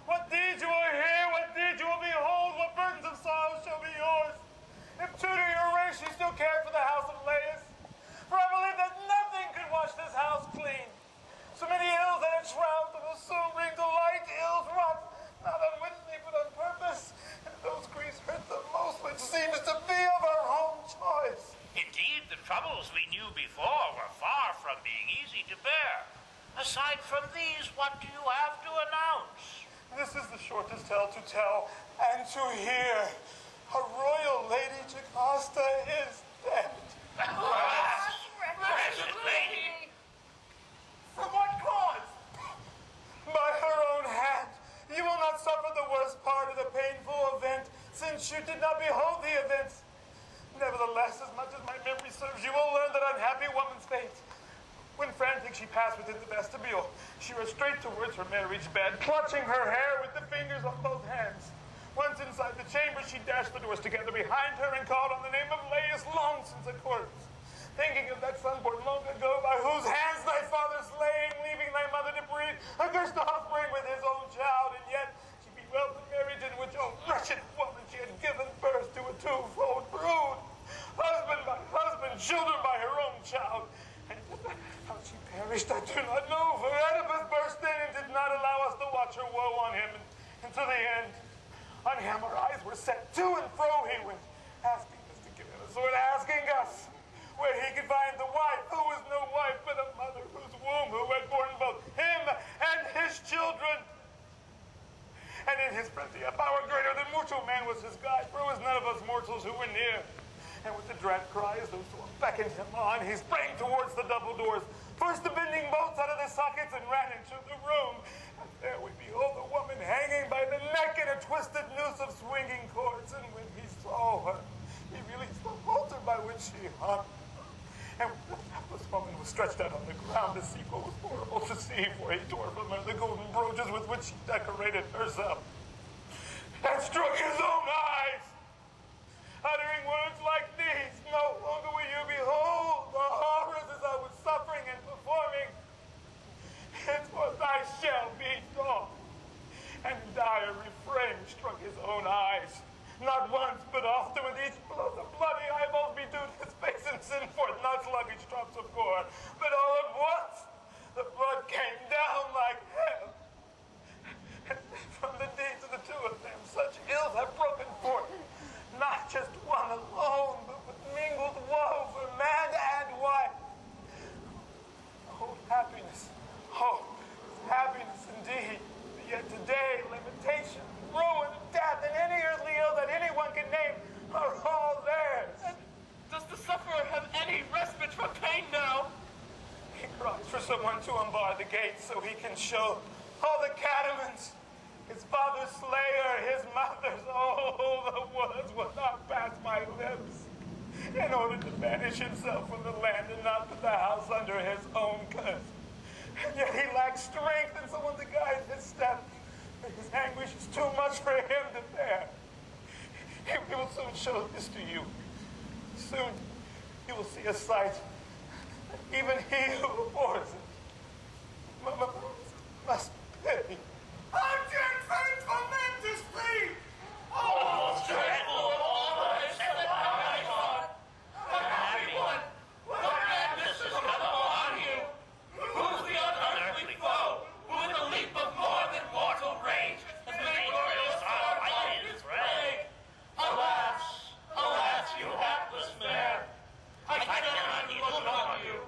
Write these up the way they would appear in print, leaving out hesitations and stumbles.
What deeds you will hear, what deeds you will behold, what burdens of sorrow shall be yours. If true to your race you still care for the house of Laius, for I believe that nothing could wash this house clean. So many ills that it shrouds will soon bring to light, ills wrought not unwittingly but on purpose, and those griefs hurt the most which seems to be of our own choice. Indeed, the troubles we knew before were far from being easy to bear. Aside from these, what do you have to announce? This is the shortest tale to tell and to hear. Our royal lady Jocasta is dead. Wretched lady! From what cause? By her own hand. You will not suffer the worst part of the painful event, since you did not behold the events. Nevertheless, as much as my memory serves, you will learn that unhappy woman's fate. When frantic she passed within the vestibule, she rushed straight towards her marriage bed, clutching her hair with the fingers on both hands. Once inside the chamber, she dashed the doors together behind her and called on the name of Laius, long since a corpse. Thinking of that son born long ago, by whose hands thy father slain, leaving thy mother to breed a cursed offspring with his own child, and yet she bewailed the marriage in which, oh wretched woman, she had given birth to a twofold brood. Husband by husband, children by her own child. And how she perished, I do not know, for Oedipus burst in and did not allow us to watch her woe on him, and to the end. On him our eyes were set to and fro he went, asking us to give him a sword, asking us where he could find the wife, who was no wife, but a mother whose womb, who had borne both him and his children. And in his frenzy, a power greater than mortal man was his guide, for it was none of us mortals who were near. And with the dread cry, as those who beckoned him on, he sprang towards the double doors, first the bending bolts out of the sockets, and ran into the room. And there we behold a woman hanging by the neck in a twisted noose of swinging cords. And when he saw her, he released the halter by which she hung. And when the hapless woman was stretched out on the ground, the sequel was horrible to see, for he tore from her the golden brooches with which she decorated herself, and struck his own eyes, uttering words like these: "No longer will you behold the horrors as I was suffering and performing. Henceforth I shall be strong." And in dire refrain struck his own eyes. Not once, but often, with each blow the bloody eyeballs bedewed his face and sent forth not sluggish drops of gore. But all at once, the blood came down like hell. And from the deeds of the two of them, such ills have broken forth, not just one alone, but with mingled woe for man and wife. Oh, happiness, happiness indeed. But yet today, lamentation, ruin, death, and any earthly ill that anyone can name are all theirs. And does the sufferer have any respite from pain now? He cries for someone to unbar the gate so he can show all the cataments, his father's slayer, his mother's, oh, the words will not pass my lips, in order to banish himself from the land and not put the house under his own curse. And yet he lacks strength and someone to guide his steps. His anguish is too much for him to bear. He will soon show this to you. Soon you will see a sight that even he who abhors it must pity. Object faithful men to speak! Oh, dreadful horrors and my God! Unhappy one, what madness has come upon you? Who's the unearthly foe, who with a leap of more than mortal range has made royal starlight his prey? Alas, alas, you hapless mare! I cannot even look on you.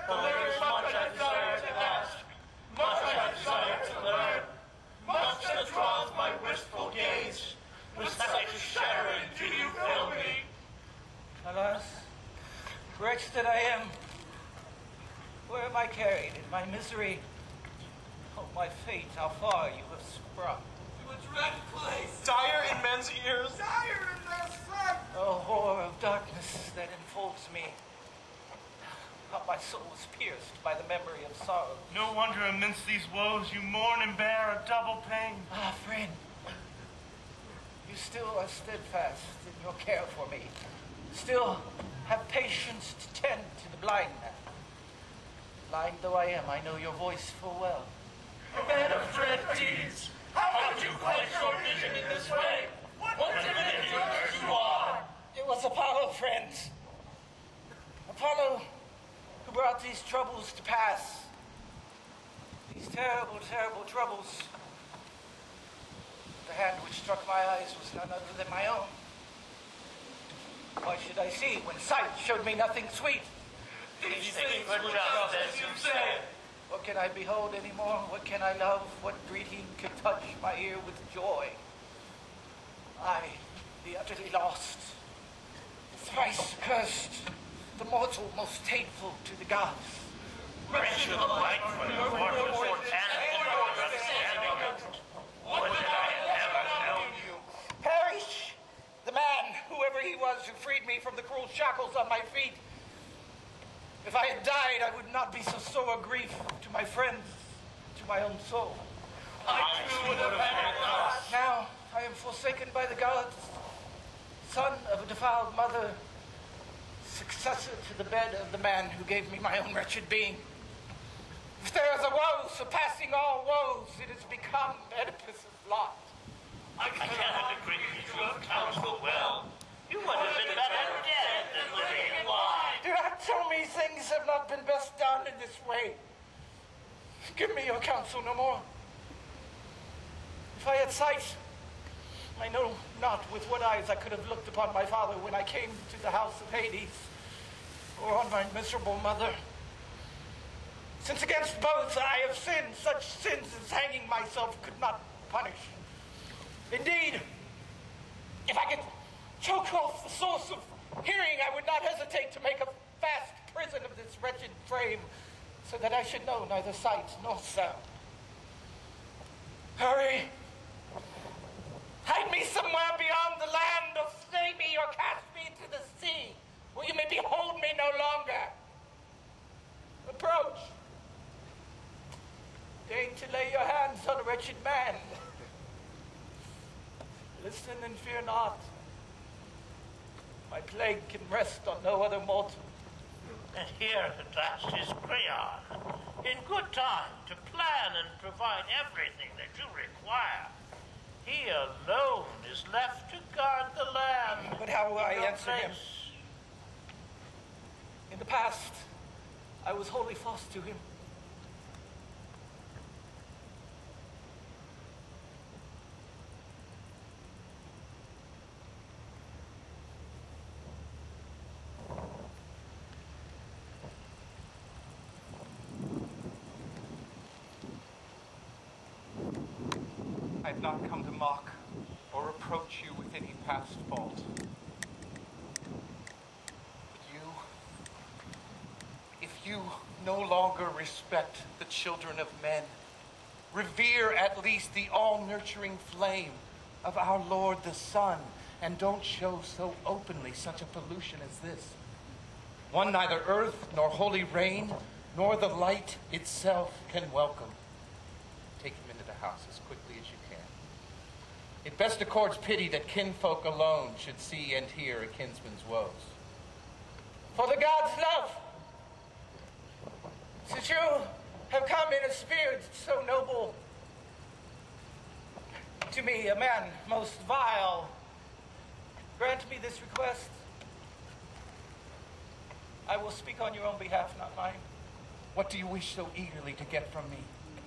Though there is much I desire to ask, much I desire to learn, much that draws my wistful gaze. With such shattering do you fill me? Alas, wretch that I am, where am I carried in my misery? Oh, my fate, how far you have sprung. To a dread place, dire in men's ears, Dire in their sight! Oh, horror of darkness that enfolds me. How my soul was pierced by the memory of sorrow. No wonder amidst these woes you mourn and bear a double pain. Ah, friend, you still are steadfast in your care for me. Still have patience to tend to the blind man. Blind though I am, I know your voice full well. Man of dread deeds, How could you quench your vision in this way? What divinity urged you on? It was Apollo, friends. Apollo who brought these troubles to pass. These terrible, terrible troubles. The hand which struck my eyes was none other than my own. Why should I see when sight showed me nothing sweet? These things were just as you said. What can I behold anymore? What can I love? What greeting can touch my ear with joy? I, the utterly lost, thrice cursed, the mortal most hateful to the gods. Wretched alike for your fortress and for your understanding. Would that I had never known you. Perish! The man, whoever he was, who freed me from the cruel shackles on my feet. If I had died, I would not be so sore a grief to my friends, to my own soul. I too would have had lost. Now I am forsaken by the gods, son of a defiled mother, successor to the bed of the man who gave me my own wretched being. If there is a woe surpassing all woes, it has become Oedipus' lot. I cannot agree that you have counseled well. You would have been better dead than living alive. Do not tell me things have not been best done in this way. Give me your counsel no more. If I had sight, I know not with what eyes I could have looked upon my father when I came to the house of Hades, or on my miserable mother. Since against both I have sinned, such sins as hanging myself could not punish. Indeed, if I could choke off the source of hearing, I would not hesitate to make a fast prison of this wretched frame, so that I should know neither sight nor sound. Hurry! Hide me somewhere beyond the land, or slay me, or cast me into the sea, where you may behold me no longer. Approach. Deign to lay your hands on a wretched man. Listen and fear not. My plague can rest on no other mortal. And here at last is Creon, in good time to plan and provide everything that you require. He alone is left to guard the land. But how will I Your answer him? place. In the past, I was wholly false to him. I've not come to mock or reproach you with any past fault. But if you no longer respect the children of men, revere at least the all-nurturing flame of our Lord the Sun, and don't show so openly such a pollution as this. One neither earth, nor holy rain, nor the light itself can welcome. Take him into the house as quickly as you can. It best accords pity that kinfolk alone should see and hear a kinsman's woes. For the gods' love, since you have come in a spirit so noble, to me, a man most vile, grant me this request. I will speak on your own behalf, not mine. What do you wish so eagerly to get from me?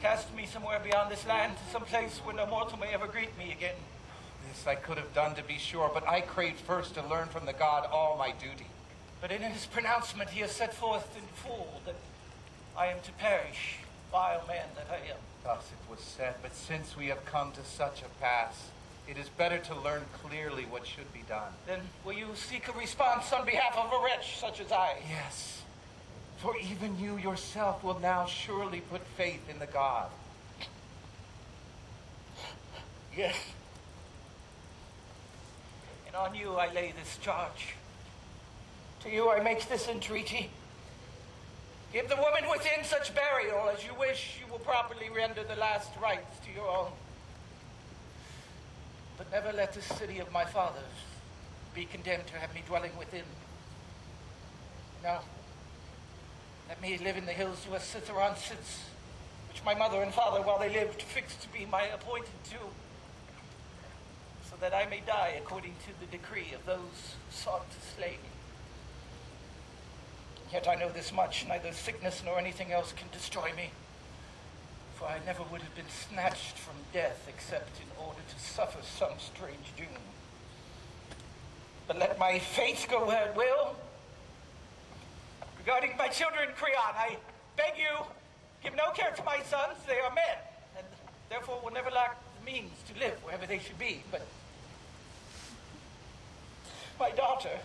Cast me somewhere beyond this land, to some place where no mortal may ever greet me again. This I could have done, to be sure, but I craved first to learn from the god all my duty. But in his pronouncement he has set forth in full that I am to perish, vile man that I am. Thus it was said, but since we have come to such a pass, it is better to learn clearly what should be done. Then will you seek a response on behalf of a wretch such as I? Yes. For even you yourself will now surely put faith in the god. Yes. And on you I lay this charge. To you I make this entreaty. Give the woman within such burial as you wish. You will properly render the last rites to your own. But never let this city of my fathers be condemned to have me dwelling within. No. Let me live in the hills where Citharon sits, which my mother and father, while they lived, fixed to be my appointed tomb, so that I may die according to the decree of those who sought to slay me. Yet I know this much, neither sickness nor anything else can destroy me, for I never would have been snatched from death except in order to suffer some strange doom. But let my fate go where it will. Regarding my children, Creon, I beg you, give no care to my sons. They are men, and therefore will never lack the means to live wherever they should be. But my daughter,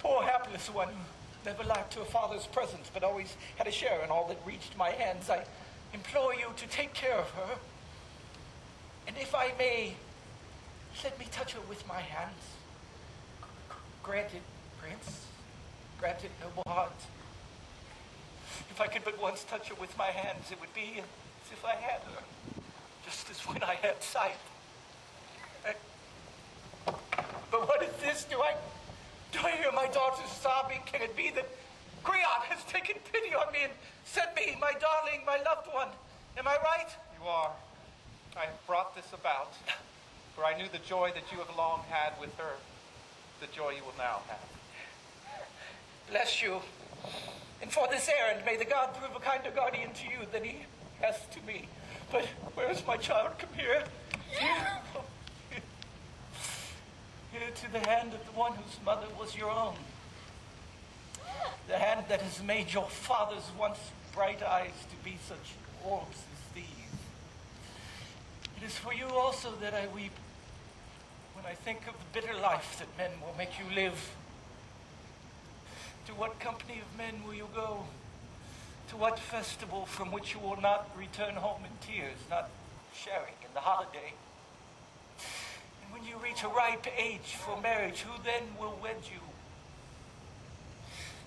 poor hapless one, who never lacked her father's presence, but always had a share in all that reached my hands, I implore you to take care of her. And if I may, let me touch her with my hands. Granted, Prince. Granted, noble heart. If I could but once touch her with my hands, it would be as if I had her, just as when I had sight. But what is this? Do I hear my daughter sobbing? Can it be that Creon has taken pity on me and sent me, my darling, my loved one? Am I right? You are. I have brought this about, for I knew the joy that you have long had with her, the joy you will now have. Bless you. And for this errand, may the god prove a kinder guardian to you than he has to me. But where is my child? Come here. Here to the hand of the one whose mother was your own. The hand that has made your father's once bright eyes to be such orbs as these. It is for you also that I weep when I think of the bitter life that men will make you live. To what company of men will you go? To what festival from which you will not return home in tears, not sharing in the holiday? And when you reach a ripe age for marriage, who then will wed you?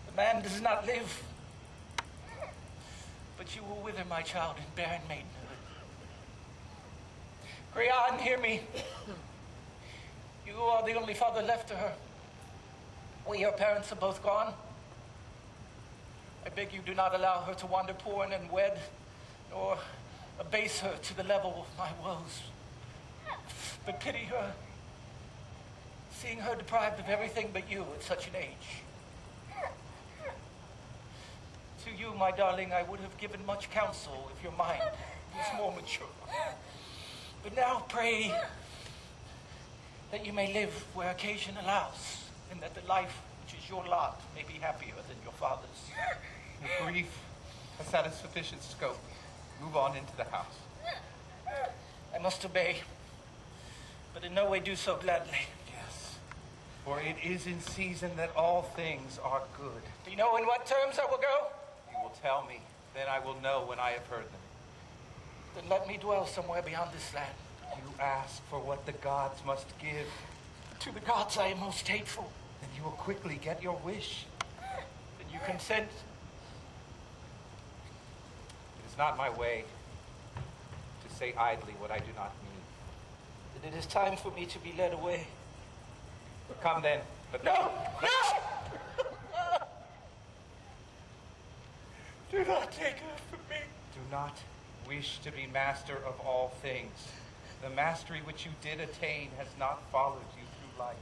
The man does not live, but you will wither, my child, in barren maidenhood. Creon, hear me. You are the only father left to her. We, your parents, are both gone. I beg you, do not allow her to wander poor and unwed, nor abase her to the level of my woes. But pity her, seeing her deprived of everything but you at such an age. To you, my darling, I would have given much counsel if your mind was more mature. But now pray that you may live where occasion allows, and that the life which is your lot may be happier than your father's. Your grief has had a sufficient scope. Move on into the house. I must obey, but in no way do so gladly. Yes, for it is in season that all things are good. Do you know in what terms I will go? You will tell me, then I will know when I have heard them. Then let me dwell somewhere beyond this land. You ask for what the gods must give. To the gods I am most hateful. Then you will quickly get your wish. Then you consent. It is not my way to say idly what I do not mean. Then it is time for me to be led away. Come then, but No! Do not take her from me. do not wish to be master of all things. The mastery which you did attain has not followed you through life.